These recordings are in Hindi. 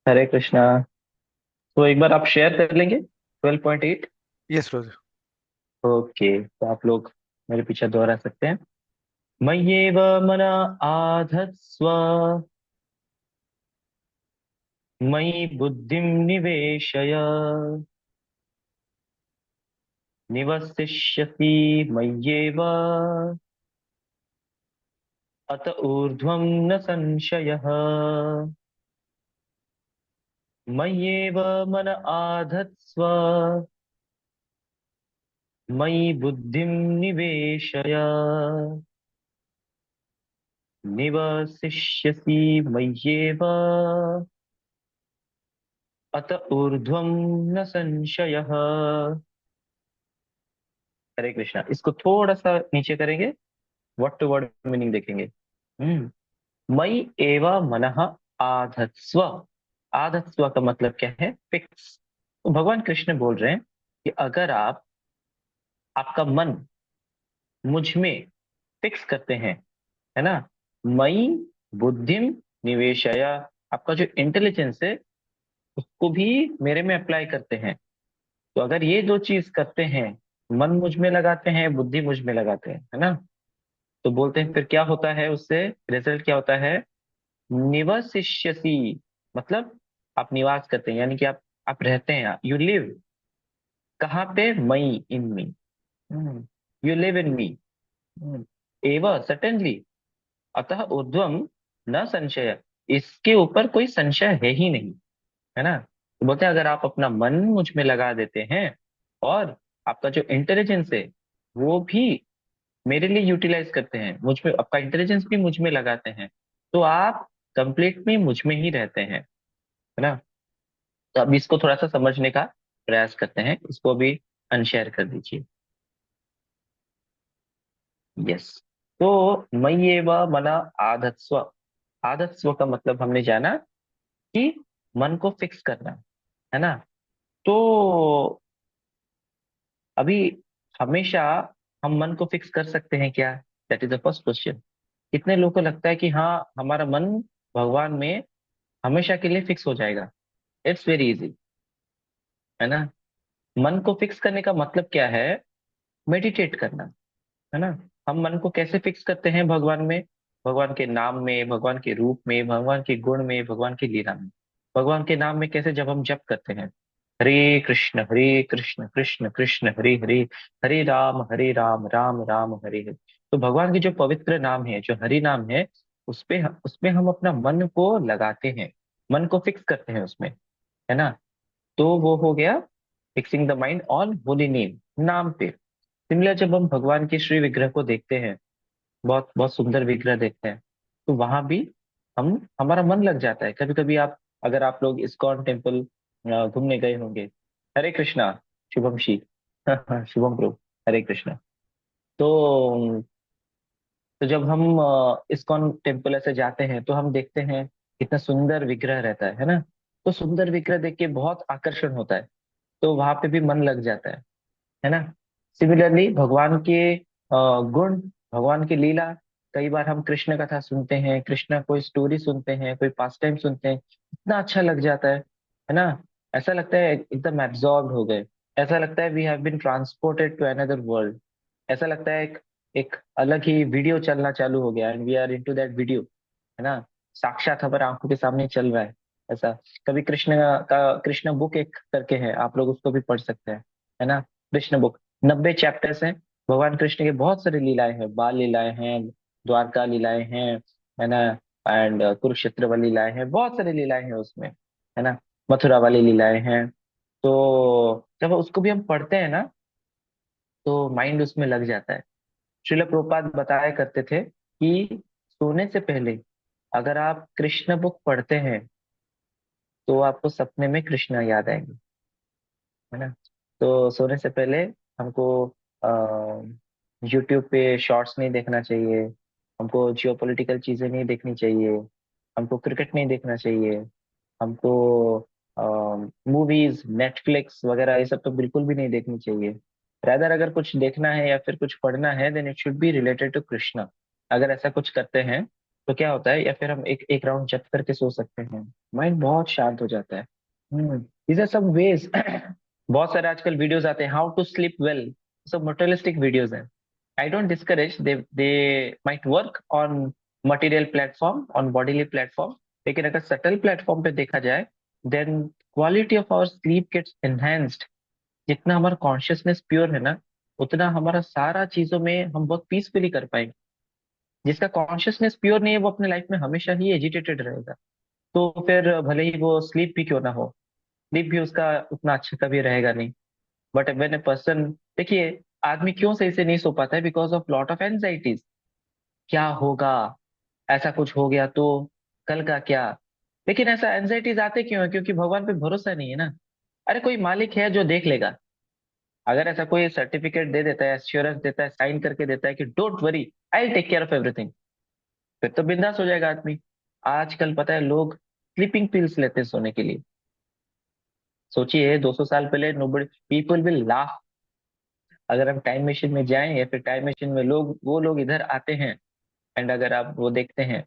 हरे कृष्णा। तो एक बार आप शेयर कर लेंगे 12.8। Yes brother. ओके, तो आप लोग मेरे पीछे दोहरा सकते हैं। मय्येव मन आधत्स्व, मयि बुद्धिं निवेशय, निवसिष्यसि मय्येव, अत ऊर्ध्वं न संशयः। मय्येव मन आधत्स्व, मयि बुद्धिं निवेशय, निवसिष्यसि मय्येव, अत ऊर्ध्वं न संशयः। हरे कृष्णा। इसको थोड़ा सा नीचे करेंगे, वर्ड टू वर्ड मीनिंग देखेंगे। मयि एव मनः आधत्स्व। आधत्स्व का मतलब क्या है? फिक्स। तो भगवान कृष्ण बोल रहे हैं कि अगर आप आपका मन मुझ में फिक्स करते हैं, है ना, मयि बुद्धिम निवेशय, आपका जो इंटेलिजेंस है उसको भी मेरे में अप्लाई करते हैं। तो अगर ये दो चीज करते हैं, मन मुझ में लगाते हैं, बुद्धि मुझ में लगाते हैं, है ना, तो बोलते हैं फिर क्या होता है, उससे रिजल्ट क्या होता है? निवसिष्यसि, मतलब आप निवास करते हैं, यानी कि आप रहते हैं, यू लिव। कहाँ पे? मई, इन मी। यू लिव इन मी। एव सर्टेनली, अतः ऊर्ध्वम न संशय, इसके ऊपर कोई संशय है ही नहीं, है ना। तो बोलते हैं अगर आप अपना मन मुझ में लगा देते हैं और आपका जो इंटेलिजेंस है वो भी मेरे लिए यूटिलाइज करते हैं, मुझ में आपका इंटेलिजेंस भी मुझ में लगाते हैं, तो आप कंप्लीट में मुझ में ही रहते हैं, है ना। तो अब इसको थोड़ा सा समझने का प्रयास करते हैं, इसको भी अनशेयर कर दीजिए। यस। तो मय्येव मना आधत्स्व। आधत्स्व का मतलब हमने जाना कि मन को फिक्स करना, है ना। तो अभी हमेशा हम मन को फिक्स कर सकते हैं क्या? That is the first question. कितने लोगों को लगता है कि हाँ, हमारा मन भगवान में हमेशा के लिए फिक्स हो जाएगा? इट्स वेरी इजी, है ना। मन को फिक्स करने का मतलब क्या है? मेडिटेट करना, है ना। हम मन को कैसे फिक्स करते हैं भगवान में? भगवान के नाम में, भगवान के रूप में, भगवान के गुण में, भगवान की लीला में। भगवान के नाम में कैसे? जब हम जप करते हैं, हरे कृष्ण कृष्ण कृष्ण हरे हरे, हरे राम राम राम हरे हरे। तो भगवान के जो पवित्र नाम है, जो हरि नाम है, उसमें हम अपना मन को लगाते हैं, मन को फिक्स करते हैं उसमें, है ना। तो वो हो गया fixing the mind on holy name, नाम पे। सिमिलर जब हम भगवान के श्री विग्रह को देखते हैं, बहुत बहुत सुंदर विग्रह देखते हैं, तो वहां भी हम हमारा मन लग जाता है। कभी कभी आप, अगर आप लोग इस्कॉन टेम्पल घूमने गए होंगे। हरे कृष्णा, शुभम शी। शुभम प्रभु, हरे कृष्णा। तो जब हम इस्कॉन टेम्पल ऐसे जाते हैं तो हम देखते हैं कितना सुंदर विग्रह रहता है ना। तो सुंदर विग्रह देख के बहुत आकर्षण होता है, तो वहां पे भी मन लग जाता है ना। सिमिलरली भगवान के गुण, भगवान की लीला, कई बार हम कृष्ण कथा सुनते हैं, कृष्ण कोई स्टोरी सुनते हैं, कोई पास टाइम सुनते हैं, इतना अच्छा लग जाता है ना। ऐसा लगता है एकदम एब्जॉर्ब हो गए, ऐसा लगता है we have been transported to another world. ऐसा लगता है एक एक अलग ही वीडियो चलना चालू हो गया and we are into that video, है ना। साक्षात हमारे आंखों के सामने चल रहा है ऐसा। कभी कृष्ण का, कृष्ण बुक एक करके है, आप लोग उसको भी पढ़ सकते हैं, है ना। कृष्ण बुक 90 चैप्टर्स हैं। भगवान कृष्ण के बहुत सारी लीलाएं हैं, बाल लीलाएं हैं, द्वारका लीलाएं हैं, है ना। एंड कुरुक्षेत्र वाली लीलाएं हैं, बहुत सारी लीलाएं हैं उसमें, है ना। मथुरा वाली लीलाएं हैं। तो जब उसको भी हम पढ़ते हैं ना, तो माइंड उसमें लग जाता है। श्रील प्रभुपाद बताया करते थे कि सोने से पहले अगर आप कृष्ण बुक पढ़ते हैं तो आपको सपने में कृष्ण याद आएंगे, है ना। तो सोने से पहले हमको यूट्यूब पे शॉर्ट्स नहीं देखना चाहिए, हमको जियोपॉलिटिकल चीजें नहीं देखनी चाहिए, हमको क्रिकेट नहीं देखना चाहिए, हमको मूवीज, नेटफ्लिक्स वगैरह ये सब तो बिल्कुल भी नहीं देखनी चाहिए। रादर अगर कुछ देखना है या फिर कुछ पढ़ना है, then it should be related to Krishna. अगर ऐसा कुछ करते हैं तो क्या होता है, या फिर हम एक एक राउंड जप करके सो सकते हैं, माइंड बहुत शांत हो जाता है। these are some ways। बहुत सारे आजकल वीडियोस आते हैं, हाउ टू स्लीप वेल, सब मटेरियलिस्टिक वीडियोस हैं। I don't discourage, they might work on material platform, on bodily platform, लेकिन अगर सटल प्लेटफॉर्म पे देखा जाए, then quality of our sleep gets enhanced. जितना हमारा कॉन्शियसनेस प्योर है ना, उतना हमारा सारा चीजों में हम बहुत पीसफुली कर पाएंगे। जिसका कॉन्शियसनेस प्योर नहीं है, वो अपने लाइफ में हमेशा ही एजिटेटेड रहेगा। तो फिर भले ही वो स्लीप भी क्यों ना हो, स्लीप भी उसका उतना अच्छा कभी रहेगा नहीं। बट व्हेन ए पर्सन, देखिए, आदमी क्यों सही से नहीं सो पाता है? Because of lot of anxieties. क्या होगा, ऐसा कुछ हो गया तो, कल का क्या। लेकिन ऐसा एंजाइटीज आते क्यों है? क्योंकि भगवान पे भरोसा नहीं है ना। अरे कोई मालिक है जो देख लेगा। अगर ऐसा कोई सर्टिफिकेट दे देता है, एश्योरेंस देता है, साइन करके देता है कि don't worry, I will take care of everything, फिर तो बिंदास हो जाएगा आदमी। आजकल पता है लोग स्लीपिंग पिल्स लेते हैं सोने के लिए। सोचिए 200 साल पहले नो बड़ी पीपल विल लाफ। अगर हम टाइम मशीन में जाएं, या फिर टाइम मशीन में लोग, वो लोग इधर आते हैं, एंड अगर आप वो देखते हैं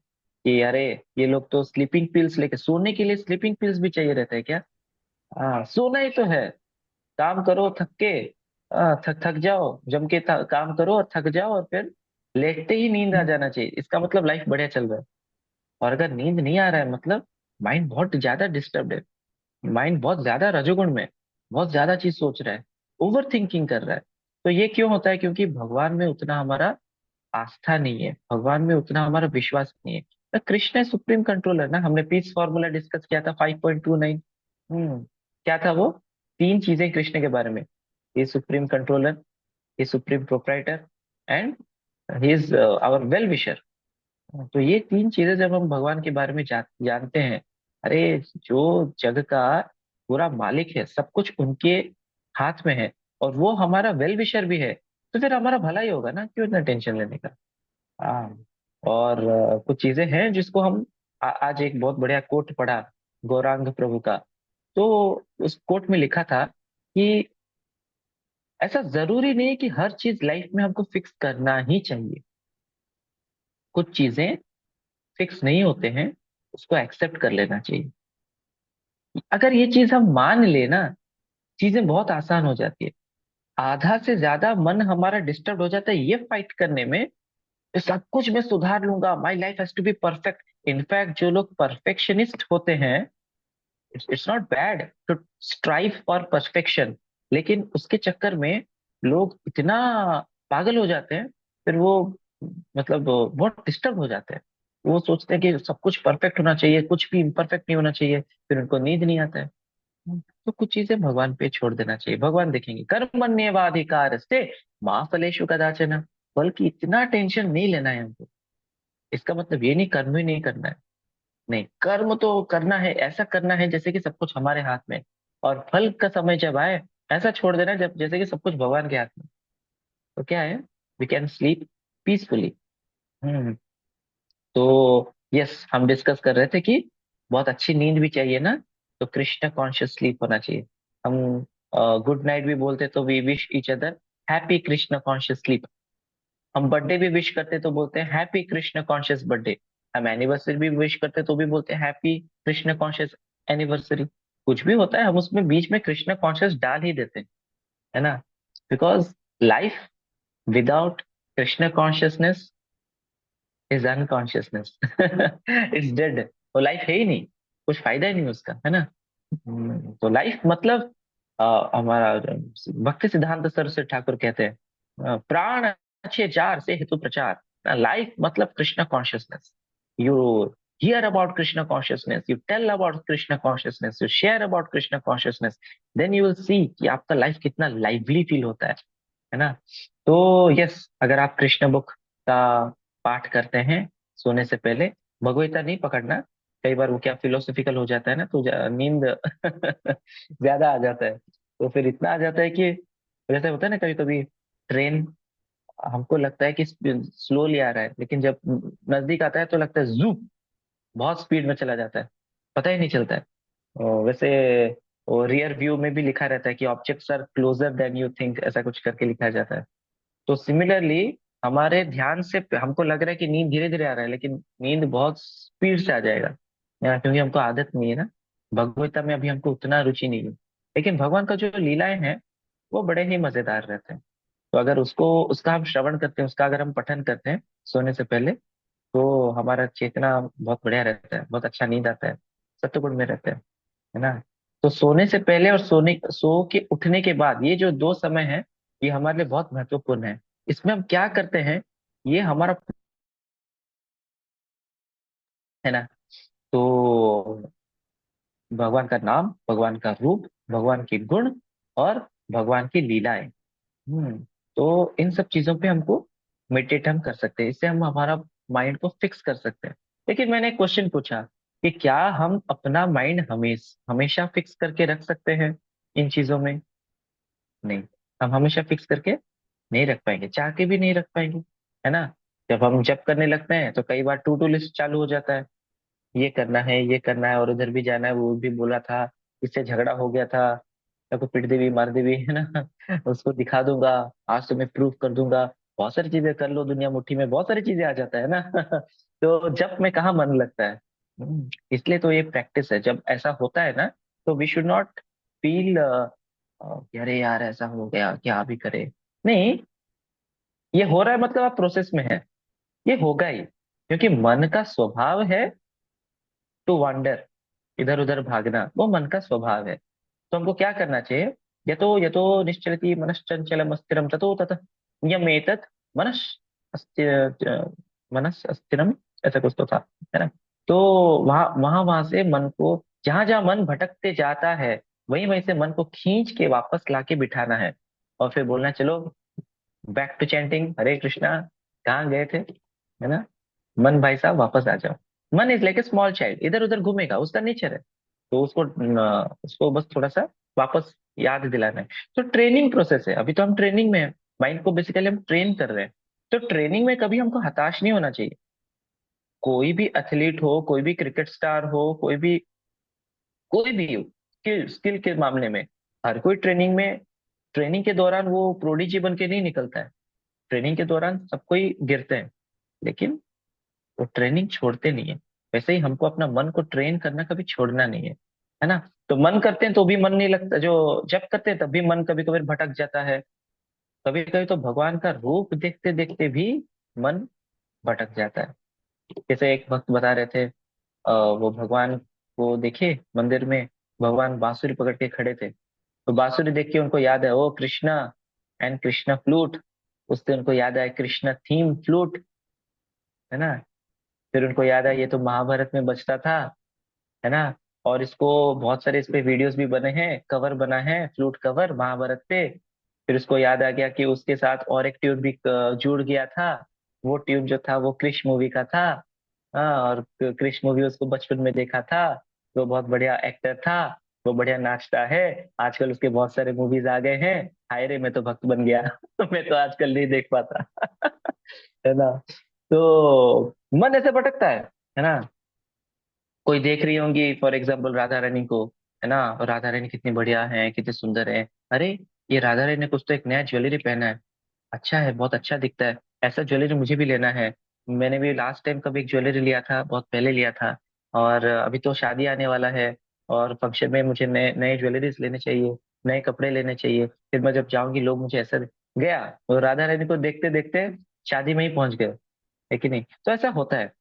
कि अरे ये लोग तो स्लीपिंग पिल्स लेके, सोने के लिए स्लीपिंग पिल्स भी चाहिए रहता है क्या? हाँ, सोना ही तो है। काम करो थक के, थक थक जाओ, जम के काम करो और थक जाओ, और फिर लेटते ही नींद आ जाना चाहिए, इसका मतलब लाइफ बढ़िया चल रहा है। और अगर नींद नहीं आ रहा है, मतलब माइंड बहुत ज्यादा डिस्टर्ब है, माइंड बहुत ज्यादा रजोगुण में, बहुत ज्यादा चीज सोच रहा है, ओवर थिंकिंग कर रहा है। तो ये क्यों होता है? क्योंकि भगवान में उतना हमारा आस्था नहीं है, भगवान में उतना हमारा विश्वास नहीं है। तो कृष्ण है सुप्रीम कंट्रोलर ना, हमने पीस फॉर्मूला डिस्कस किया था 5.29। क्या था वो? तीन चीजें कृष्ण के बारे में: he supreme controller, he supreme proprietor, and he is our well wisher. तो ये तीन चीजें जब हम भगवान के बारे में जानते हैं, अरे जो जग का पूरा मालिक है, सब कुछ उनके हाथ में है, और वो हमारा वेल विशर भी है, तो फिर हमारा भला ही होगा ना, क्यों इतना टेंशन लेने का। हाँ। और कुछ चीजें हैं जिसको हम आज एक बहुत बढ़िया कोट पढ़ा गौरांग प्रभु का। तो उस कोट में लिखा था कि ऐसा जरूरी नहीं है कि हर चीज लाइफ में हमको फिक्स करना ही चाहिए। कुछ चीजें फिक्स नहीं होते हैं, उसको एक्सेप्ट कर लेना चाहिए। अगर ये चीज हम मान ले ना, चीजें बहुत आसान हो जाती है। आधा से ज्यादा मन हमारा डिस्टर्ब हो जाता है ये फाइट करने में, कि सब कुछ मैं सुधार लूंगा, my life has to be perfect. In fact जो लोग परफेक्शनिस्ट होते हैं, it's not bad to strive for perfection, लेकिन उसके चक्कर में लोग इतना पागल हो जाते हैं, फिर वो, मतलब वो बहुत डिस्टर्ब हो जाते हैं। वो सोचते हैं कि सब कुछ परफेक्ट होना चाहिए, कुछ भी इम्परफेक्ट नहीं होना चाहिए, फिर उनको नींद नहीं आता है। तो कुछ चीजें भगवान पे छोड़ देना चाहिए, भगवान देखेंगे। कर्मण्येवाधिकार से माँ फलेषु कदाचन। बल्कि इतना टेंशन नहीं लेना है हमको। इसका मतलब ये नहीं कर्म ही नहीं करना है, नहीं, कर्म तो करना है, ऐसा करना है जैसे कि सब कुछ हमारे हाथ में है। और फल का समय जब आए, ऐसा छोड़ देना है जब जैसे कि सब कुछ भगवान के हाथ में। तो क्या है, वी कैन स्लीप पीसफुली। हम्म। तो यस, हम डिस्कस कर रहे थे कि बहुत अच्छी नींद भी चाहिए ना, तो कृष्ण कॉन्शियस स्लीप होना चाहिए। हम गुड नाइट भी बोलते तो we wish each other happy Krishna conscious sleep. हम बर्थडे भी विश करते तो बोलते हैं हैप्पी कृष्ण कॉन्शियस बर्थडे। हम एनिवर्सरी भी विश करते तो भी बोलते हैं हैप्पी कृष्ण कॉन्शियस एनिवर्सरी। कुछ भी होता है हम उसमें बीच में कृष्ण कॉन्शियस डाल ही देते हैं, है ना? Because life without Krishna consciousness is unconsciousness. It's dead. वो लाइफ है ही नहीं, कुछ फायदा ही नहीं उसका, है ना? तो लाइफ मतलब, हमारा भक्ति सिद्धांत सरस्वती ठाकुर कहते हैं, प्राण अच्छे चार से हेतु प्रचार। लाइफ मतलब Krishna consciousness. You hear about Krishna consciousness, you tell about Krishna consciousness, you share about Krishna consciousness, then you will see कि आपका लाइफ कितना लाइवली फील होता है ना? तो यस, अगर आप कृष्ण बुक का पाठ करते हैं सोने से पहले, भगवता नहीं पकड़ना। कई बार वो क्या फिलोसफिकल हो जाता है ना, तो नींद ज्यादा आ जाता है। तो फिर इतना आ जाता है कि जैसे होता है ना, कभी कभी ट्रेन, हमको लगता है कि स्लोली आ रहा है, लेकिन जब नजदीक आता है तो लगता है जू, बहुत स्पीड में चला जाता है, पता ही नहीं चलता है। वैसे वो रियर व्यू में भी लिखा रहता है कि objects are closer than you think, ऐसा कुछ करके लिखा जाता है। तो सिमिलरली हमारे ध्यान से हमको लग रहा है कि नींद धीरे धीरे आ रहा है, लेकिन नींद बहुत स्पीड से आ जाएगा क्योंकि हमको आदत नहीं है ना। भगवत्ता में अभी हमको उतना रुचि नहीं है। लेकिन भगवान का जो लीलाएं हैं वो बड़े ही मजेदार रहते हैं। तो अगर उसको उसका हम श्रवण करते हैं, उसका अगर हम पठन करते हैं सोने से पहले, तो हमारा चेतना बहुत बढ़िया रहता है, बहुत अच्छा नींद आता है, सत्वगुण में रहते हैं, है ना। तो सोने से पहले और सो के उठने के बाद ये जो दो समय है, ये हमारे लिए बहुत महत्वपूर्ण है। इसमें हम क्या करते हैं, ये हमारा, है ना। तो भगवान का नाम, भगवान का रूप, भगवान के गुण और भगवान की लीलाएं। हम्म तो इन सब चीजों पे हमको मेडिटेट हम कर सकते हैं, इससे हम हमारा माइंड को फिक्स कर सकते हैं। लेकिन मैंने एक क्वेश्चन पूछा कि क्या हम अपना माइंड हमेशा फिक्स करके रख सकते हैं इन चीजों में? नहीं, हम हमेशा फिक्स करके नहीं रख पाएंगे, चाह के भी नहीं रख पाएंगे, है ना। जब हम जब करने लगते हैं तो कई बार टू टू लिस्ट चालू हो जाता है, ये करना है, ये करना है, और उधर भी जाना है, वो भी बोला था, इससे झगड़ा हो गया था, या को पिट देवी मार देवी, है ना। उसको दिखा दूंगा, आज तो मैं प्रूफ कर दूंगा। बहुत सारी चीजें कर लो, दुनिया मुट्ठी में बहुत सारी चीजें आ जाता है ना। तो जब में कहाँ मन लगता है। इसलिए तो ये प्रैक्टिस है, जब ऐसा होता है ना, तो वी शुड नॉट फील अरे यार ऐसा हो गया, क्या अभी करे। नहीं, ये हो रहा है मतलब आप प्रोसेस में है, ये होगा ही, क्योंकि मन का स्वभाव है टू वांडर, इधर उधर भागना, वो मन का स्वभाव है। तो हमको क्या करना चाहिए, यतो निश्चलति मनश्चंचलम अस्थिरम ततो ततः नियमेतत् मनस् मनस अस्थिरम, ऐसा कुछ तो था, है ना। तो वहां वहां वहां से मन को, जहां जहां मन भटकते जाता है, वहीं वहीं से मन को खींच के वापस लाके बिठाना है, और फिर बोलना, चलो बैक टू चैंटिंग हरे कृष्णा, कहाँ गए थे, है ना। मन भाई साहब वापस आ जाओ। मन is like a small child, इधर उधर घूमेगा, उसका नेचर है। तो उसको बस थोड़ा सा वापस याद दिलाना है। तो ट्रेनिंग प्रोसेस है, अभी तो हम ट्रेनिंग में है, माइंड को बेसिकली हम ट्रेन कर रहे हैं। तो ट्रेनिंग में कभी हमको हताश नहीं होना चाहिए। कोई भी एथलीट हो, कोई भी क्रिकेट स्टार हो, कोई भी हो, स्किल स्किल के मामले में, हर कोई ट्रेनिंग के दौरान वो प्रोडिजी बन के नहीं निकलता है। ट्रेनिंग के दौरान सब कोई गिरते हैं, लेकिन वो ट्रेनिंग छोड़ते नहीं है। वैसे ही हमको अपना मन को ट्रेन करना कभी छोड़ना नहीं है ना। तो मन करते हैं तो भी मन नहीं लगता, जो जब करते हैं तब भी मन कभी कभी भटक जाता है। कभी कभी तो भगवान का रूप देखते देखते भी मन भटक जाता है। जैसे एक भक्त बता रहे थे, वो भगवान को देखे मंदिर में, भगवान बांसुरी पकड़ के खड़े थे। तो बांसुरी देख के उनको याद है, ओ कृष्णा एंड कृष्णा फ्लूट। उससे उनको याद आया कृष्णा थीम फ्लूट, है ना। फिर उनको याद आया ये तो महाभारत में बजता था, है ना। और इसको बहुत सारे इस पे वीडियोस भी बने हैं, कवर बना है, फ्लूट कवर महाभारत पे। फिर उसको याद आ गया कि उसके साथ और एक ट्यून भी जुड़ गया था। वो ट्यून जो था वो क्रिश मूवी का था। हाँ, और क्रिश मूवी उसको बचपन में देखा था। वो बहुत बढ़िया एक्टर था, वो बढ़िया नाचता है। आजकल उसके बहुत सारे मूवीज आ गए हैं। हाय रे, मैं तो भक्त बन गया। मैं तो आजकल नहीं देख पाता। है ना। तो मन ऐसे भटकता है ना। कोई देख रही होंगी फॉर एग्जाम्पल राधा रानी को, है ना। और राधा रानी कितनी बढ़िया है, कितनी सुंदर है। अरे, ये राधा रानी ने कुछ तो एक नया ज्वेलरी पहना है, अच्छा है, बहुत अच्छा दिखता है, ऐसा ज्वेलरी मुझे भी लेना है। मैंने भी लास्ट टाइम कभी एक ज्वेलरी लिया था, बहुत पहले लिया था। और अभी तो शादी आने वाला है, और फंक्शन में मुझे नए नए ज्वेलरीज लेने चाहिए, नए कपड़े लेने चाहिए। फिर मैं जब जाऊंगी लोग मुझे ऐसा गया, तो राधा रानी को देखते देखते शादी में ही पहुंच गए, है कि नहीं। तो ऐसा होता है।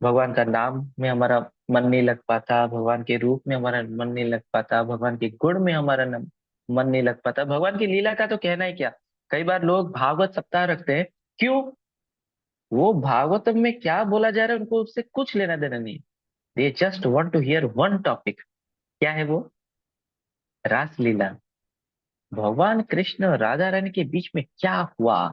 भगवान का नाम में हमारा मन नहीं लग पाता, भगवान के रूप में हमारा मन नहीं लग पाता, भगवान के गुण में हमारा मन नहीं लग पाता, भगवान की लीला का तो कहना ही क्या। कई बार लोग भागवत सप्ताह रखते हैं, क्यों? वो भागवतम में क्या बोला जा रहा है उनको उससे कुछ लेना देना नहीं। They just want to hear one topic. क्या है वो? रासलीला। भगवान कृष्ण और राधा रानी के बीच में क्या हुआ,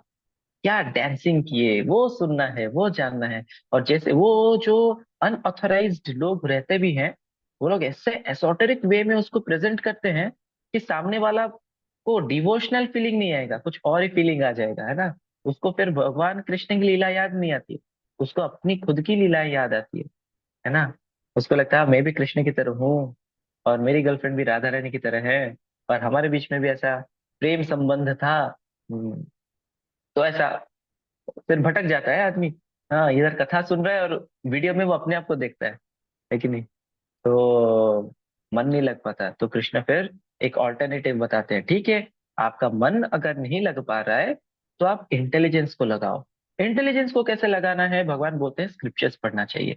क्या डांसिंग किए, वो सुनना है, वो जानना है। और जैसे वो जो अनऑथराइज्ड लोग रहते भी हैं, वो लोग ऐसे एसोटेरिक वे में उसको प्रेजेंट करते हैं कि सामने वाला को डिवोशनल फीलिंग नहीं आएगा, कुछ और ही फीलिंग आ जाएगा, है ना। उसको फिर भगवान कृष्ण की लीला याद नहीं आती, उसको अपनी खुद की लीला याद आती है ना। उसको लगता है मैं भी कृष्ण की तरह हूँ, और मेरी गर्लफ्रेंड भी राधा रानी की तरह है, और हमारे बीच में भी ऐसा प्रेम संबंध था। हम्म, तो ऐसा फिर भटक जाता है आदमी। हाँ, इधर कथा सुन रहा है और वीडियो में वो अपने आप को देखता है कि नहीं? तो मन नहीं लग पाता, तो कृष्ण फिर एक ऑल्टरनेटिव बताते हैं, ठीक है, आपका मन अगर नहीं लग पा रहा है तो आप इंटेलिजेंस को लगाओ। इंटेलिजेंस को कैसे लगाना है? भगवान बोलते हैं स्क्रिप्चर्स पढ़ना चाहिए,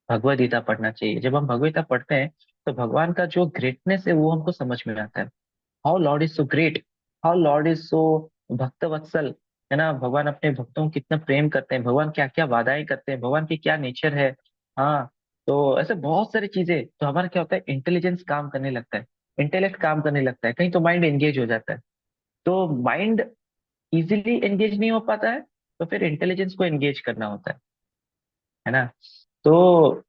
भगवद गीता पढ़ना चाहिए। जब हम भगवद गीता पढ़ते हैं तो भगवान का जो ग्रेटनेस है वो हमको समझ में आता है। How Lord is so great, how Lord is so भक्त वत्सल, है ना? भगवान अपने भक्तों को कितना प्रेम करते हैं, भगवान क्या क्या वादाएं करते हैं, भगवान की क्या नेचर है। हाँ, तो ऐसे बहुत सारी चीजें, तो हमारा क्या होता है, इंटेलिजेंस काम करने लगता है, इंटेलेक्ट काम करने लगता है, कहीं तो माइंड एंगेज हो जाता है। तो माइंड इजीली एंगेज नहीं हो पाता है, तो फिर इंटेलिजेंस को एंगेज करना होता है ना? तो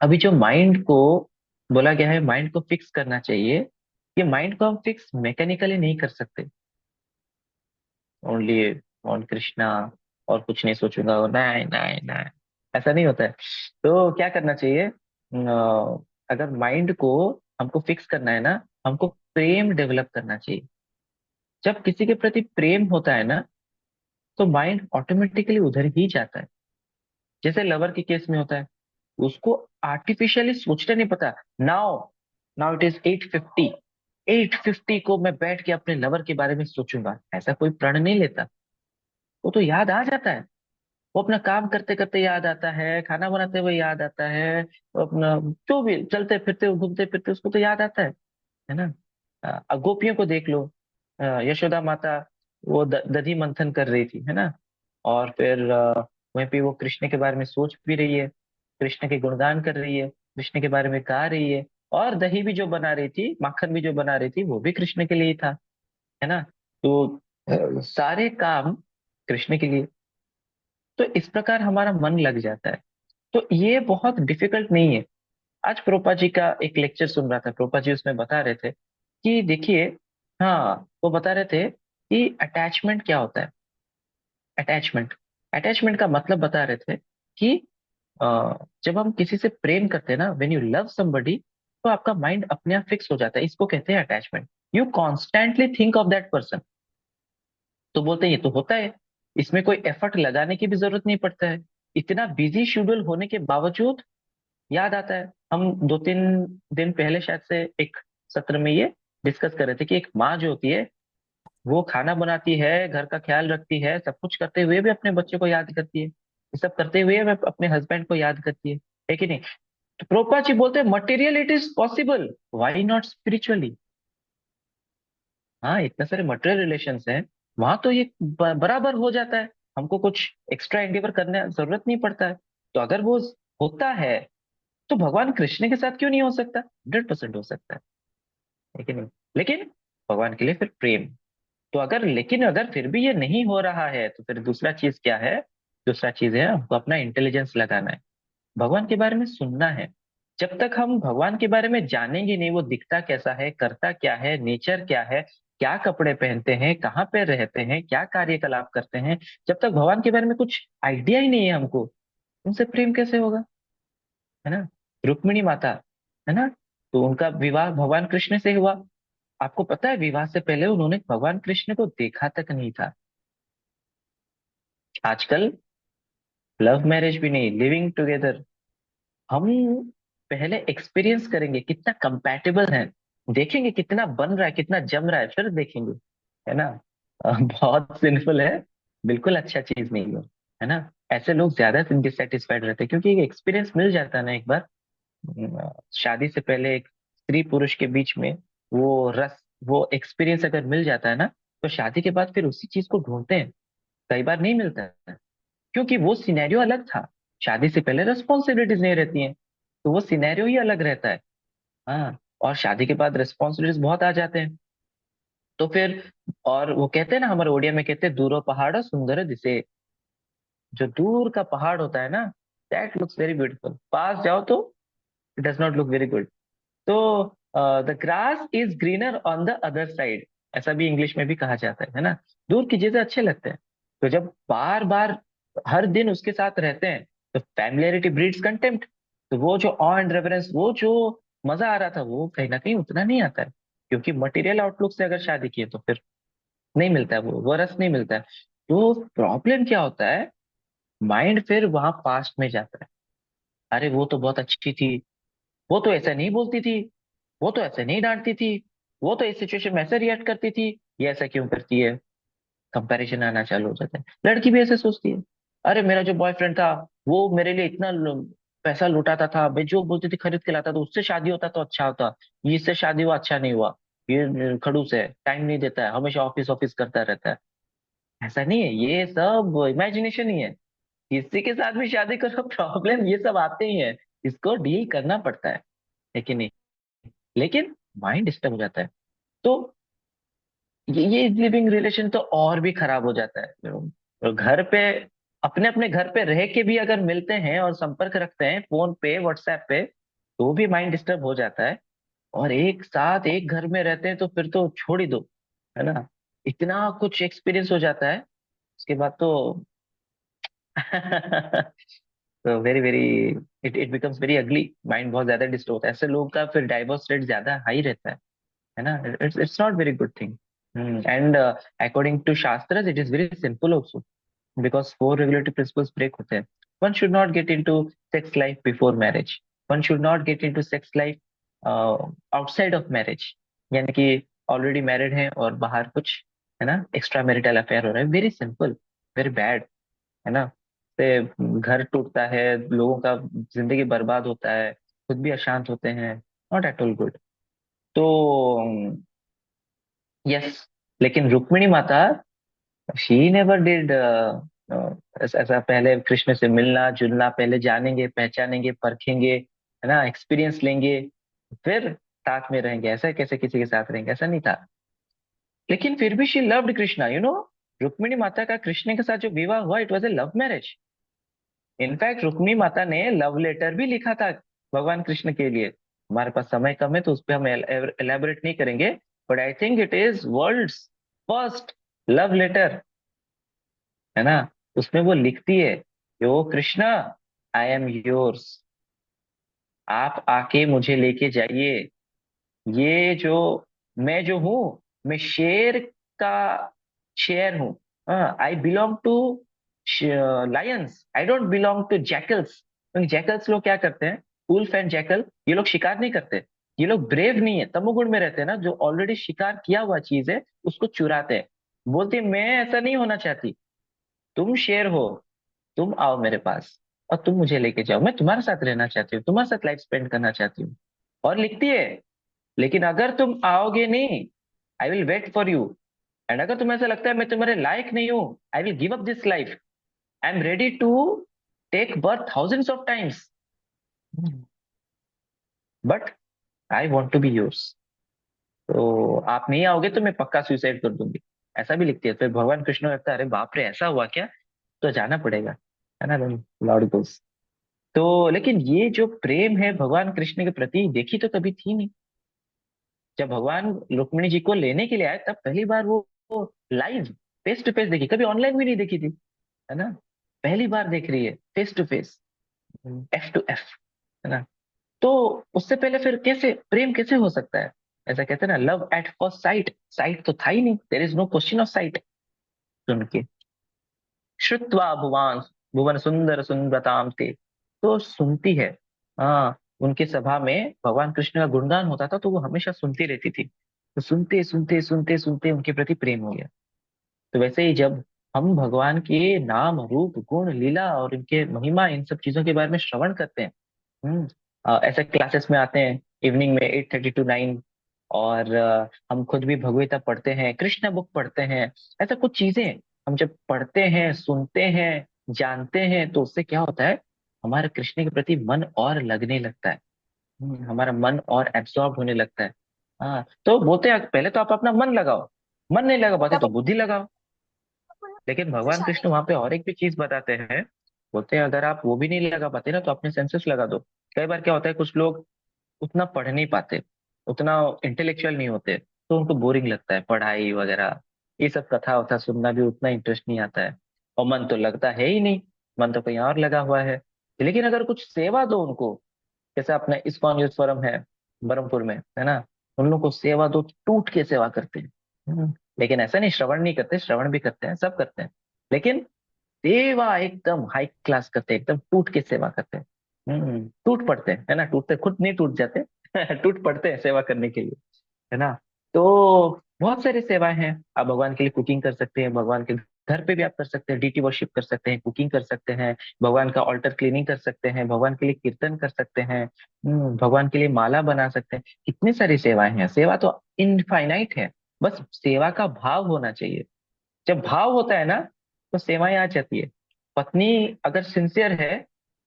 अभी जो माइंड को बोला गया है माइंड को फिक्स करना चाहिए, ये माइंड को हम फिक्स मैकेनिकली नहीं कर सकते, ओनली ऑन कृष्णा और कुछ नहीं सोचूंगा, और नहीं नहीं नहीं, ऐसा नहीं होता है। तो क्या करना चाहिए? अगर माइंड को हमको फिक्स करना है ना, हमको प्रेम डेवलप करना चाहिए। जब किसी के प्रति प्रेम होता है ना, तो माइंड ऑटोमेटिकली उधर ही जाता है। जैसे लवर के केस में होता है, उसको आर्टिफिशियली सोचना नहीं पता। नाउ, नाउ इट इज 8:50, 8:50 को मैं बैठ के अपने लवर के बारे में सोचूंगा, ऐसा कोई प्रण नहीं लेता। वो तो याद आ जाता है, वो अपना काम करते करते याद आता है, खाना बनाते हुए याद आता है, वो अपना जो भी चलते फिरते घूमते फिरते उसको तो याद आता है ना? गोपियों को देख लो, यशोदा माता वो दधि मंथन कर रही थी, है ना? और फिर वहीं पे वो कृष्ण के बारे में सोच भी रही है, कृष्ण के गुणगान कर रही है, कृष्ण के बारे में गा रही है, और दही भी जो बना रही थी, माखन भी जो बना रही थी, वो भी कृष्ण के लिए ही था, है ना? तो सारे काम कृष्ण के लिए। तो इस प्रकार हमारा मन लग जाता है। तो ये बहुत डिफिकल्ट नहीं है। आज प्रोपा जी का एक लेक्चर सुन रहा था, प्रोपा जी उसमें बता रहे थे कि देखिए, हाँ, वो बता रहे थे कि अटैचमेंट क्या होता है। अटैचमेंट, अटैचमेंट का मतलब बता रहे थे कि जब हम किसी से प्रेम करते हैं ना, व्हेन यू लव समबडी, तो आपका माइंड अपने आप फिक्स हो जाता है, इसको कहते हैं attachment. You constantly think of that person. तो बोलते हैं ये तो होता है, इसमें कोई एफर्ट लगाने की भी जरूरत नहीं पड़ता है, इतना बिजी शेड्यूल होने के बावजूद याद आता है। हम 2-3 दिन पहले शायद से एक सत्र में ये डिस्कस कर रहे थे कि एक माँ जो होती है, वो खाना बनाती है, घर का ख्याल रखती है, सब कुछ करते हुए भी अपने बच्चे को याद करती है, ये सब करते हुए भी अपने हस्बैंड को याद करती है कि नहीं? तो प्रोपा जी बोलते हैं material it is possible, why not spiritually? हाँ, इतने सारे मटेरियल रिलेशंस हैं, वहां तो ये बराबर हो जाता है, हमको कुछ एक्स्ट्रा एंडेवर करने जरूरत नहीं पड़ता है। तो अगर वो होता है, तो भगवान कृष्ण के साथ क्यों नहीं हो सकता? 100% हो सकता है कि नहीं? लेकिन भगवान के लिए फिर प्रेम। तो अगर, लेकिन अगर फिर भी ये नहीं हो रहा है, तो फिर दूसरा चीज क्या है? दूसरा चीज है हमको अपना इंटेलिजेंस लगाना है, भगवान के बारे में सुनना है। जब तक हम भगवान के बारे में जानेंगे नहीं, वो दिखता कैसा है, करता क्या है, नेचर क्या है, क्या कपड़े पहनते हैं, कहाँ पे रहते हैं, क्या कार्यकलाप करते हैं, जब तक भगवान के बारे में कुछ आइडिया ही नहीं है हमको, उनसे प्रेम कैसे होगा? है ना? रुक्मिणी माता, है ना? तो उनका विवाह भगवान कृष्ण से हुआ। आपको पता है विवाह से पहले उन्होंने भगवान कृष्ण को देखा तक नहीं था। आजकल लव मैरिज भी नहीं, लिविंग टुगेदर, हम पहले एक्सपीरियंस करेंगे कितना कंपैटिबल है, देखेंगे कितना बन रहा है, कितना जम रहा है, फिर देखेंगे, है ना? बहुत सिंपल है, बिल्कुल अच्छा चीज नहीं है ना? ऐसे लोग ज्यादा डिससेटिस्फाइड रहते हैं, क्योंकि एक्सपीरियंस मिल जाता है ना एक बार। शादी से पहले एक स्त्री पुरुष के बीच में वो रस, वो एक्सपीरियंस अगर मिल जाता है ना, तो शादी के बाद फिर उसी चीज को ढूंढते हैं, कई बार नहीं मिलता है, क्योंकि वो सिनेरियो अलग था। शादी से पहले रेस्पॉन्सिबिलिटीज नहीं रहती हैं, तो वो सिनेरियो ही अलग रहता है। हाँ, और शादी के बाद रेस्पॉन्सिबिलिटीज बहुत आ जाते हैं। तो फिर, और वो कहते हैं ना, हमारे ओडिया में कहते हैं दूरो पहाड़ सुंदर दिसे। जो दूर का पहाड़ होता है ना, दैट लुक्स वेरी ब्यूटीफुल, पास जाओ तो it does not look very good. तो the grass is greener on the other side, ऐसा भी इंग्लिश में भी कहा जाता है ना? दूर की चीजें अच्छे लगते हैं। तो जब बार बार हर दिन उसके साथ रहते हैं, तो फैमिलियरिटी ब्रीड्स कंटेम्प्ट। तो वो जो ऑ एंड रेवरेंस, वो जो मजा आ रहा था, वो कहीं ना कहीं उतना नहीं आता है, क्योंकि मटेरियल आउटलुक से अगर शादी की है तो फिर नहीं मिलता है, वो रस नहीं मिलता है। तो प्रॉब्लम क्या होता है, माइंड फिर वहां पास्ट में जाता है। अरे वो तो बहुत अच्छी थी, वो तो ऐसा नहीं बोलती थी, वो तो ऐसे नहीं डांटती थी, वो तो इस सिचुएशन में ऐसे रिएक्ट करती थी, ये ऐसा क्यों करती है। कंपैरिजन आना चालू हो जाता है। लड़की भी ऐसे सोचती है, अरे मेरा जो बॉयफ्रेंड था वो मेरे लिए इतना पैसा लुटाता था, मैं जो बोलती थी खरीद के लाता था, उससे शादी होता तो अच्छा होता, ये इससे शादी हुआ अच्छा नहीं हुआ, ये खड़ूस है, टाइम नहीं देता है, हमेशा ऑफिस ऑफिस करता रहता है। ऐसा नहीं है, ये सब इमेजिनेशन ही है। किसी के साथ भी शादी करो प्रॉब्लम ये सब आते ही है, इसको डील करना पड़ता है कि नहीं। लेकिन माइंड डिस्टर्ब हो जाता है। तो ये लिविंग रिलेशन तो और भी खराब हो जाता है। और घर पे, अपने अपने घर पे रह के भी अगर मिलते हैं और संपर्क रखते हैं फोन पे व्हाट्सएप पे, तो भी माइंड डिस्टर्ब हो जाता है। और एक साथ एक घर में रहते हैं तो फिर तो छोड़ ही दो, है ना। इतना कुछ एक्सपीरियंस हो जाता है उसके बाद तो तो very very, it it becomes very ugly. Mind बहुत ज्यादा डिस्टर्ब होता है, ऐसे लोगों का फिर डाइवोर्स रेट ज्यादा हाई रहता है ना। It's not very good thing. And according to shastra it is very simple also, because four regulatory principles break होते हैं। One should not get into sex life before marriage, one should not get into sex life outside of marriage, यानी कि ऑलरेडी मैरिड है और बाहर कुछ, है ना, एक्स्ट्रा मैरिटल अफेयर हो रहा है, वेरी सिंपल, वेरी बैड, है ना। से घर टूटता है, लोगों का जिंदगी बर्बाद होता है, खुद भी अशांत होते हैं, नॉट एट ऑल गुड। तो यस, लेकिन रुक्मिणी माता, शी नेवर डिड ऐसा। पहले कृष्ण से मिलना जुलना, पहले जानेंगे पहचानेंगे परखेंगे, है ना, एक्सपीरियंस लेंगे, फिर साथ में रहेंगे, ऐसा कैसे किसी के साथ रहेंगे, ऐसा नहीं था। लेकिन फिर भी शी लव्ड कृष्णा, रुक्मिणी माता का कृष्ण के साथ जो विवाह हुआ, it was a love marriage. In fact Rukmini माता ने लव लेटर भी लिखा था भगवान कृष्ण के लिए। हमारे पास समय कम है तो उस पर हम एलेबोरेट नहीं करेंगे, but I think it is world's first love letter, है ना। उसमें वो लिखती है कि O Krishna, I am yours, आप आके मुझे लेके जाइए। ये जो मैं जो हूँ, मैं शेर का शेर हूँ। I belong to lions, I don't belong to jackals, क्योंकि जैकल्स लोग क्या करते हैं, वुल्फ एंड जैकल, ये लोग शिकार नहीं करते। ये लोग ब्रेव नहीं है, तमोगुण में रहते हैं ना, जो ऑलरेडी शिकार किया हुआ चीज है उसको चुराते हैं। बोलते हैं, मैं ऐसा नहीं होना चाहती, तुम शेर हो, तुम आओ मेरे पास और तुम मुझे लेके जाओ, मैं तुम्हारे साथ रहना चाहती हूँ, तुम्हारे साथ लाइफ स्पेंड करना चाहती हूँ। और लिखती है, लेकिन अगर तुम आओगे नहीं, I will wait for you. And अगर तुम्हें ऐसा लगता है मैं तुम्हारे लायक नहीं हूं, I will give up this life, I am ready to take birth thousands of times, but I want to be yours. तो आप नहीं आओगे तो मैं पक्का सुसाइड कर दूंगी, ऐसा भी लिखती है। फिर भगवान कृष्ण को लगता है, अरे बाप रे ऐसा हुआ क्या, तो जाना पड़ेगा, है ना। लॉर्ड गोस। तो लेकिन ये जो प्रेम है भगवान कृष्ण के प्रति, देखी तो कभी थी नहीं। जब भगवान रुक्मिणी जी को लेने के लिए आए तब पहली बार वो लाइव फेस टू फेस देखी, कभी ऑनलाइन भी नहीं देखी थी, है ना। पहली बार देख रही है face to face, F to F, है ना। तो उससे पहले फिर कैसे प्रेम कैसे हो सकता है। ऐसा कहते हैं ना, love at first sight, sight तो था ही नहीं, there is no question of sight. सुन के, श्रुत्वा भुवन, भुवन सुंदर सुंदरताम ते, तो सुनती है। हाँ, उनकी सभा में भगवान कृष्ण का गुणगान होता था तो वो हमेशा सुनती रहती थी, तो सुनते सुनते सुनते सुनते उनके प्रति प्रेम हो गया। तो वैसे ही जब हम भगवान के नाम रूप गुण लीला और इनके महिमा, इन सब चीजों के बारे में श्रवण करते हैं, ऐसे क्लासेस में आते हैं इवनिंग में 8:30 to 9, और हम खुद भी भगवता पढ़ते हैं, कृष्ण बुक पढ़ते हैं, ऐसा कुछ चीजें हम जब पढ़ते हैं सुनते हैं जानते हैं, तो उससे क्या होता है, हमारे कृष्ण के प्रति मन और लगने लगता है। हमारा मन और एब्सॉर्ब होने लगता है। हाँ, तो बोलते हैं पहले तो आप अपना मन लगाओ, मन नहीं लगा पाते तो बुद्धि लगाओ। लेकिन भगवान कृष्ण वहां पे और एक भी चीज बताते हैं, बोलते हैं अगर आप वो भी नहीं लगा पाते ना तो अपने सेंसेस लगा दो। कई बार क्या होता है, कुछ लोग उतना पढ़ नहीं पाते, उतना इंटेलेक्चुअल नहीं होते, तो उनको बोरिंग लगता है पढ़ाई वगैरह, ये सब कथा वथा सुनना भी उतना इंटरेस्ट नहीं आता है, और मन तो लगता है ही नहीं, मन तो कहीं और लगा हुआ है। लेकिन अगर कुछ सेवा दो उनको, जैसे अपना इस्कॉन यूथ फोरम है बरहमपुर में, है ना, उन लोगों को सेवा दो, टूट के सेवा करते हैं। लेकिन ऐसा नहीं श्रवण नहीं करते, श्रवण भी करते हैं, सब करते हैं। लेकिन सेवा एकदम हाई क्लास करते हैं, एकदम टूट के सेवा करते हैं। टूट पड़ते हैं, है ना, टूटते खुद नहीं टूट जाते टूट पड़ते हैं सेवा करने के लिए, है ना। तो बहुत सारी सेवाएं हैं। आप भगवान के लिए कुकिंग कर सकते हैं, भगवान के घर पे भी आप कर सकते हैं, डीटी वर्शिप कर सकते हैं, कुकिंग कर सकते हैं, भगवान का ऑल्टर क्लीनिंग कर सकते हैं, भगवान के लिए कीर्तन कर सकते हैं, भगवान के लिए माला बना सकते हैं। कितनी सारी सेवाएं हैं, सेवा तो इनफाइनाइट है। बस सेवा का भाव होना चाहिए। जब भाव होता है ना, तो सेवाएं आ जाती है। पत्नी अगर सिंसियर है,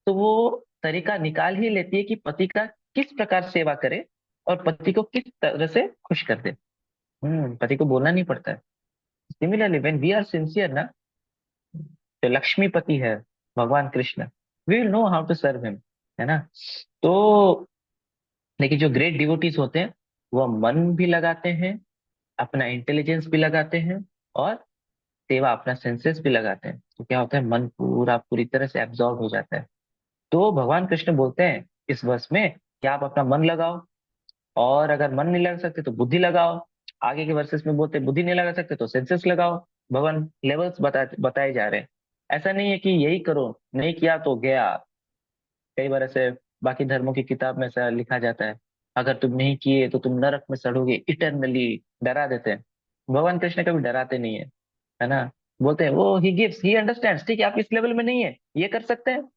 तो वो तरीका निकाल ही लेती है कि पति का किस प्रकार सेवा करे और पति को किस तरह से खुश कर दे। पति को बोलना नहीं पड़ता है। Similarly when we are sincere ना, जो लक्ष्मीपति है भगवान Krishna, we will know how to serve him, है ना। तो लेकिन जो ग्रेट डिवोटीज होते हैं, वो मन भी लगाते हैं, अपना इंटेलिजेंस भी लगाते हैं, और सेवा अपना सेंसेस भी लगाते हैं। तो क्या होता है, मन पूरा पूरी तरह से एब्जॉर्ब हो जाता है। तो भगवान कृष्ण बोलते हैं इस वर्ष में कि आप अपना मन लगाओ, और अगर मन नहीं लगा सकते तो बुद्धि लगाओ। आगे के वर्सेस में बोलते हैं बुद्धि नहीं लगा सकते तो सेंसेस लगाओ। भगवान लेवल्स बताए जा रहे हैं। ऐसा नहीं है कि यही करो, नहीं किया तो गया। कई बार ऐसे बाकी धर्मों की किताब में ऐसा लिखा जाता है, अगर तुम नहीं किए तो तुम नरक में सड़ोगे इटरनली, डरा देते हैं। भगवान कृष्ण कभी डराते नहीं है, है ना। बोलते हैं वो ही गिव्स ही अंडरस्टैंड्स, ठीक है आप इस लेवल में नहीं है, ये कर सकते हैं,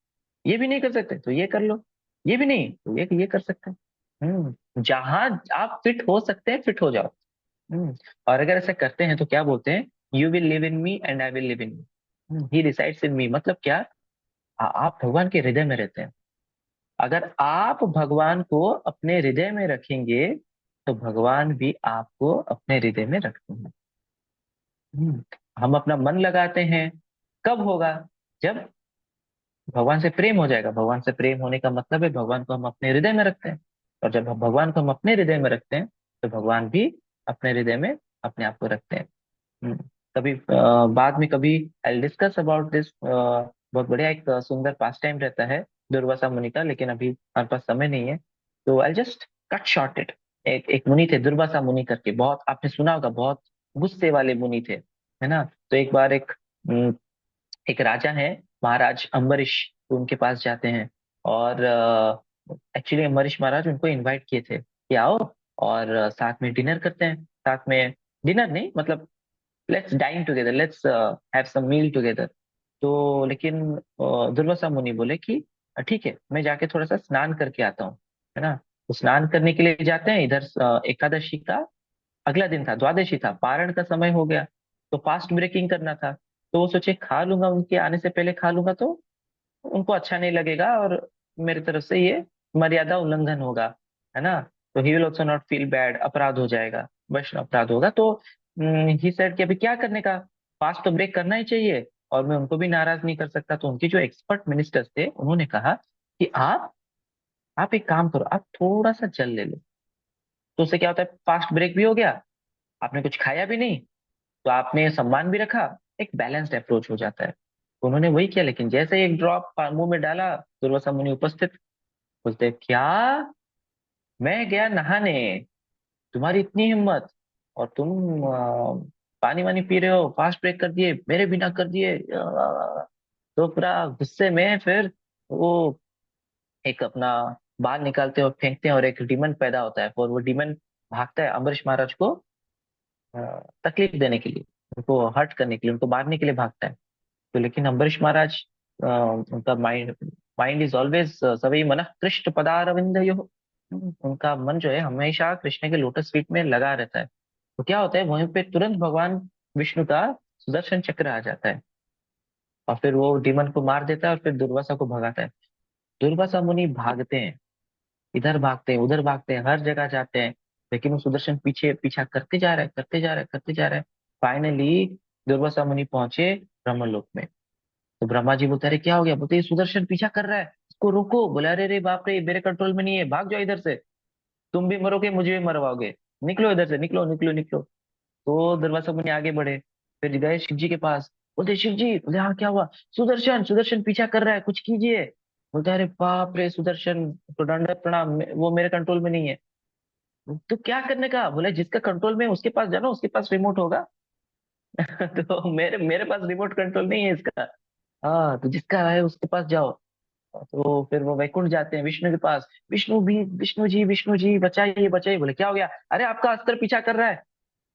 ये भी नहीं कर सकते तो ये कर लो, ये भी नहीं तो ये कर सकते हैं। जहां आप फिट हो सकते हैं फिट हो जाओ। और अगर ऐसा करते हैं तो क्या बोलते हैं, you will live in me and I will live in you, he resides in me. मतलब क्या, आप भगवान के हृदय में रहते हैं। अगर आप भगवान को अपने हृदय में रखेंगे, तो भगवान भी आपको अपने हृदय में रखते हैं। हम्म, हम अपना मन लगाते हैं, कब होगा, जब भगवान से प्रेम हो जाएगा। भगवान से प्रेम होने का मतलब है भगवान को हम अपने हृदय में रखते हैं। और जब हम भगवान को हम अपने हृदय में रखते हैं, तो भगवान भी अपने हृदय में अपने आप को रखते हैं। हम्म, कभी बाद में कभी आई डिस्कस अबाउट दिस। बहुत बढ़िया एक सुंदर पास टाइम रहता है दुर्वासा मुनि का, लेकिन अभी हमारे पास समय नहीं है, तो I just cut short it. एक एक मुनि थे दुर्वासा मुनि करके, बहुत आपने सुना होगा, बहुत गुस्से वाले मुनि थे, है ना। तो एक बार एक राजा है, महाराज अम्बरीश, तो उनके पास जाते हैं। और एक्चुअली अम्बरीश महाराज उनको इनवाइट किए थे कि आओ और साथ में डिनर करते हैं, साथ में डिनर नहीं मतलब let's dine together, let's have some meal together. तो लेकिन दुर्वासा मुनि बोले कि ठीक है मैं जाके थोड़ा सा स्नान करके आता हूँ, है ना। तो स्नान करने के लिए जाते हैं। इधर एकादशी का अगला दिन था, द्वादशी था, पारण का समय हो गया, तो फास्ट ब्रेकिंग करना था। तो वो सोचे खा लूंगा, उनके आने से पहले खा लूंगा तो उनको अच्छा नहीं लगेगा, और मेरी तरफ से ये मर्यादा उल्लंघन होगा, है ना। तो he will also not feel bad, अपराध हो जाएगा, वैष्णव अपराध होगा। तो ही सेड कि अभी क्या करने का, फास्ट तो ब्रेक करना ही चाहिए, और मैं उनको भी नाराज नहीं कर सकता। तो उनके जो एक्सपर्ट मिनिस्टर्स थे उन्होंने कहा कि आप एक काम करो, आप थोड़ा सा जल ले लो। तो उससे क्या होता है, फास्ट ब्रेक भी हो गया, आपने कुछ खाया भी नहीं, तो आपने सम्मान भी रखा, एक बैलेंस्ड अप्रोच हो जाता है। तो उन्होंने वही किया, लेकिन जैसे ही एक ड्रॉप मुंह में डाला, दुर्वासा मुनि उपस्थित, बोलते क्या, मैं गया नहाने, तुम्हारी इतनी हिम्मत, और तुम पानी वानी पी रहे हो, फास्ट ब्रेक कर दिए, मेरे बिना कर दिए। तो पूरा गुस्से में फिर वो एक अपना बाल निकालते हैं और फेंकते हैं, और एक डीमन पैदा होता है, और वो डीमन भागता है अम्बरीश महाराज को अ, तकलीफ देने के लिए, उनको हर्ट करने के लिए, उनको मारने के लिए भागता है। तो लेकिन अम्बरीश महाराज उनका माइंड माइंड इज ऑलवेज सवई मन कृष्ण पदारविंद, उनका मन जो है हमेशा कृष्ण के लोटस फीट में लगा रहता है। तो क्या होता है, वहीं पे तुरंत भगवान विष्णु का सुदर्शन चक्र आ जाता है, और फिर वो डीमन को मार देता है, और फिर दुर्वासा को भगाता है। दुर्वासा मुनि भागते हैं, इधर भागते हैं उधर भागते हैं, हर जगह जाते हैं, लेकिन वो सुदर्शन पीछे पीछा करते जा रहा है, करते जा रहा है, करते जा रहा है। फाइनली दुर्वासा मुनि पहुंचे ब्रह्मलोक में। तो ब्रह्मा जी बोलते अरे क्या हो गया, बोलते ये सुदर्शन पीछा कर रहा है, इसको रोको। बोले अरे रे बाप रे, ये मेरे कंट्रोल में नहीं है, भाग जाओ इधर से, तुम भी मरोगे मुझे भी मरवाओगे, निकलो इधर से, निकलो निकलो निकलो। तो दुर्वासा मुनि आगे बढ़े, फिर गए शिव जी के पास। बोलते शिव जी, बोले हाँ क्या हुआ, सुदर्शन सुदर्शन पीछा कर रहा है, कुछ कीजिए। बोलते अरे बाप रे सुदर्शन, तो दंड प्रणाम, वो मेरे कंट्रोल में नहीं है। तो क्या करने का, बोले जिसका कंट्रोल में है, उसके पास जाना, उसके पास रिमोट होगा। तो मेरे मेरे पास रिमोट कंट्रोल नहीं है इसका। हाँ, तो जिसका है उसके पास जाओ। तो फिर वो वैकुंठ जाते हैं विष्णु के पास। विष्णु भी, विष्णु जी बचाइए बचाइए। बोले क्या हो गया? अरे आपका अस्त्र पीछा कर रहा है।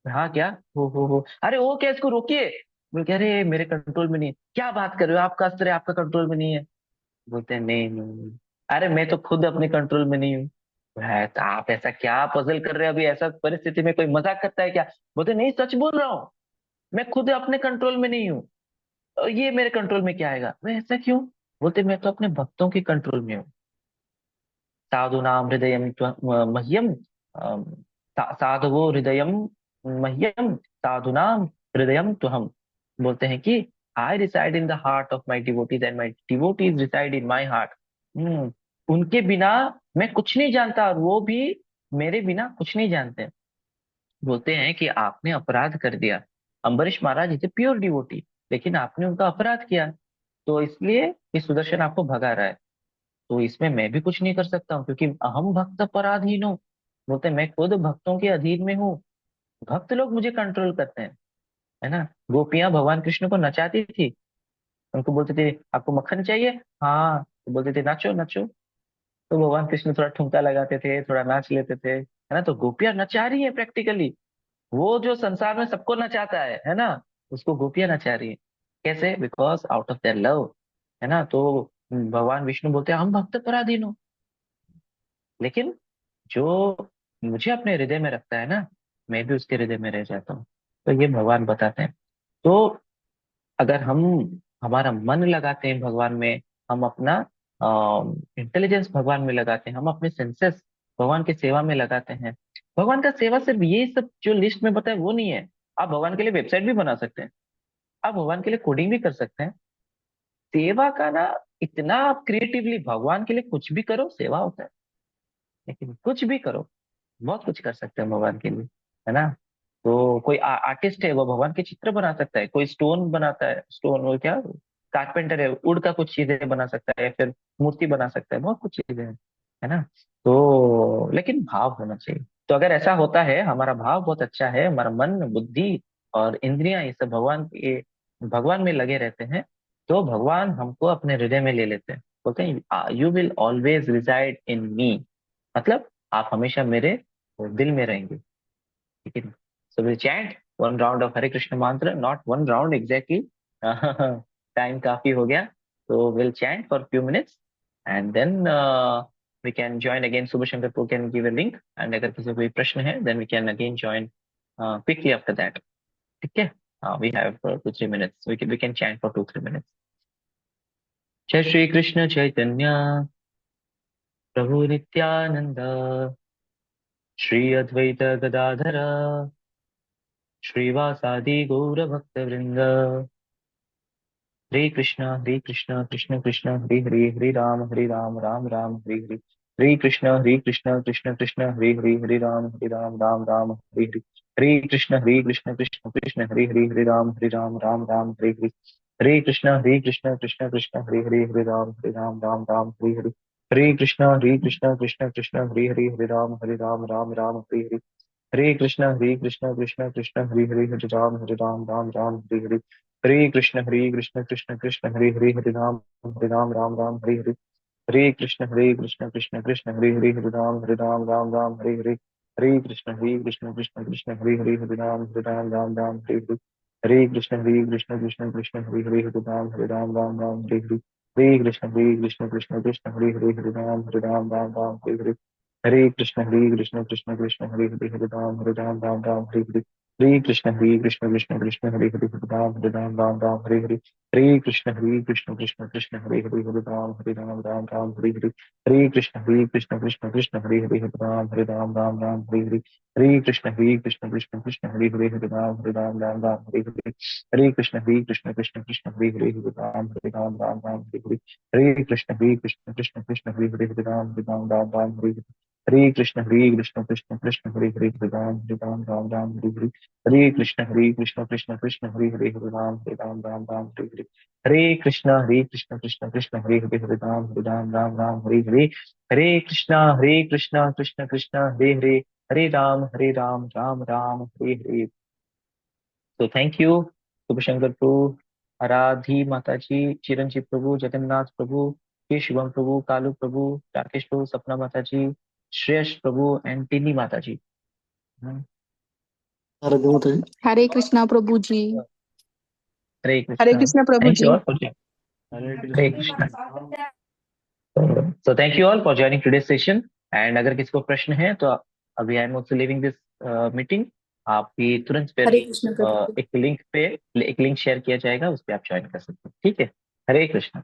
हाँ क्या? हो, अरे वो क्या, इसको रोकिए। बोले कह रहे मेरे कंट्रोल में नहीं है। क्या बात कर रहे हो, आपका अस्त्र है, आपका कंट्रोल में नहीं है। बोलते हैं नहीं नहीं नहीं। अरे मैं तो खुद अपने कंट्रोल में नहीं हूँ। है तो आप ऐसा क्या पजल कर रहे हो, अभी ऐसा परिस्थिति में कोई मजाक करता है क्या? बोलते नहीं, सच बोल रहा हूँ। मैं खुद अपने कंट्रोल में नहीं हूँ। और ये मेरे कंट्रोल में क्या आएगा? मैं ऐसा क्यों? बोलते मैं तो अपने भक्तों के कंट्रोल में हूँ। साधुनाम हृदय मह्यम, अम, साधवो हृदय मह्यम, साधुनाम हृदय तो हम। बोलते हैं कि I reside in the heart of my devotees and my devotees reside in my heart. उनके बिना मैं कुछ नहीं जानता, और वो भी मेरे बिना कुछ नहीं जानते। बोलते हैं कि आपने अपराध कर दिया। अम्बरीश महाराज इज ए प्योर डिवोटी, लेकिन आपने उनका अपराध किया, तो इसलिए ये सुदर्शन आपको भगा रहा है। तो इसमें मैं भी कुछ नहीं कर सकता हूँ, क्योंकि अहम भक्त पराधीन हूँ। बोलते हैं, मैं खुद भक्तों के अधीन में हूँ। भक्त लोग मुझे कंट्रोल करते हैं। है ना? गोपियां भगवान कृष्ण को नचाती थी। उनको बोलते थे आपको मक्खन चाहिए? हाँ, तो बोलते थे नाचो नाचो। तो भगवान कृष्ण थोड़ा ठुमका लगाते थे, थोड़ा नाच लेते थे, है ना? तो गोपियां नचा रही है प्रैक्टिकली। वो जो संसार में सबको नचाता है ना, उसको गोपियां नचा रही है। कैसे? Because out of their love. है ना? तो भगवान विष्णु बोलते हैं हम भक्त पराधीन हो। लेकिन जो मुझे अपने हृदय में रखता है ना, मैं भी उसके हृदय में रह जाता हूँ। तो ये भगवान बताते हैं। तो अगर हम हमारा मन लगाते हैं भगवान में, हम अपना इंटेलिजेंस भगवान में लगाते हैं, हम अपने सेंसेस भगवान की सेवा में लगाते हैं। भगवान का सेवा सिर्फ ये सब जो लिस्ट में बताए वो नहीं है। आप भगवान के लिए वेबसाइट भी बना सकते हैं। आप भगवान के लिए कोडिंग भी कर सकते हैं। सेवा का ना, इतना आप क्रिएटिवली भगवान के लिए कुछ भी करो सेवा होता है। लेकिन कुछ भी करो, बहुत कुछ कर सकते हैं भगवान के लिए। है ना? तो कोई आर्टिस्ट है, वो भगवान के चित्र बना सकता है। कोई स्टोन बनाता है, स्टोन वो क्या, कारपेंटर है, उड़ का कुछ चीजें बना सकता है, फिर मूर्ति बना सकता है, बहुत कुछ चीजें हैं। है ना? तो लेकिन भाव होना चाहिए। तो अगर ऐसा होता है, हमारा भाव बहुत अच्छा है, हमारा मन बुद्धि और इंद्रियां ये सब भगवान में लगे रहते हैं, तो भगवान हमको अपने हृदय में ले लेते हैं। बोलते हैं you will always reside in me. मतलब आप हमेशा मेरे दिल में रहेंगे। ठीक है? So will chant one round of Hare Krishna mantra, not one round exactly. Time काफी हो गया। तो will chant for few minutes and then we can join again. सुबह शंकर को can give a link, and अगर किसी को कोई प्रश्न है then we can again join quickly after that. ठीक है? We have 2-3 minutes, we can chant for 2-3 minutes। जय श्री कृष्ण चैतन्य प्रभु नित्यानंद, श्री अद्वैत गदाधर श्रीवासादि गौर भक्त वृंद। हरे कृष्ण कृष्ण कृष्ण हरे हरे, हरे राम राम राम हरे हरे। हरे कृष्ण कृष्ण कृष्ण हरे हरे, हरे राम राम राम हरे हरे। हरे कृष्ण कृष्ण कृष्ण हरे हरे, हरे राम राम राम हरे हरे। हरे कृष्ण कृष्ण कृष्ण हरे हरे, हरे राम राम राम हरे हरे। हरे कृष्ण कृष्ण कृष्ण हरे हरे, हरे राम राम राम हरे हरे। हरे कृष्ण कृष्ण कृष्ण हरे हरे, हरे राम राम राम हरे हरे। हरे कृष्ण कृष्ण कृष्ण हरे हरे, हरे राम राम राम हरे हरे। हरे कृष्ण कृष्ण कृष्ण हरे हरे, हरे राम राम राम हरे हरे। हरे कृष्ण कृष्ण कृष्ण हरे हरे, हरे राम राम राम हरे हरे। हरे कृष्ण कृष्ण कृष्ण हरे हरे, हरे राम राम राम हरे हरे। हरे कृष्ण कृष्ण कृष्ण हरे हरे, हरे राम राम राम हरे हरे। हरे कृष्ण कृष्ण कृष्ण हरे हरे, हरे राम राम राम हरे हरे। हरे कृष्ण कृष्ण कृष्ण हरे हरे, हरे राम राम राम हरे हरे। हरे कृष्ण कृष्ण कृष्ण हरे हरे, हरे राम राम राम हरे हरे। हरे कृष्ण कृष्ण कृष्ण हरे हरे, हरे राम राम राम हरे हरे। हरे कृष्ण कृष्ण कृष्ण हरे हरे, हरे राम राम राम हरे हरे। हरे कृष्ण कृष्ण कृष्ण हरे हरे, हरे राम राम राम हरे हरे। हरे कृष्ण कृष्ण कृष्ण हरे हरे, हरे राम राम राम हरे हरे। हरे कृष्ण कृष्ण कृष्ण हरे हरे, हरे राम राम राम हरे हरे। हरे कृष्ण कृष्ण कृष्ण हरे हरे, हरे राम राम राम हरे हरे। हरे कृष्ण कृष्ण कृष्ण हरे हरे, हरे राम राम राम हरे हरे। हरे कृष्ण कृष्ण कृष्ण हरे हरे, हरे राम राम राम हरे हरे। तो थैंक यू शुभशंकर प्रभु, आराधी माता जी, चिरंजीव प्रभु, जगन्नाथ प्रभु, के शिवम प्रभु, कालू प्रभु, राकेश प्रभु, सपना माता जी, श्रेयस प्रभु एंड टिनी माता जी। हम्म, Radhe Mata ji. Hare Krishna Prabhu ji. Hare Hare Krishna. Krishna Prabhu thank you ji. All for Hare Krishna. So thank you all for joining today's session. And अगर किसी को प्रश्न है तो अभी I am also living this meeting, आप भी तुरंत फिर हरे कृष्णा प्रभु जी। एक लिंक शेयर किया जाएगा, उस पर आप ज्वाइन कर सकते हैं। ठीक है। हरे कृष्णा।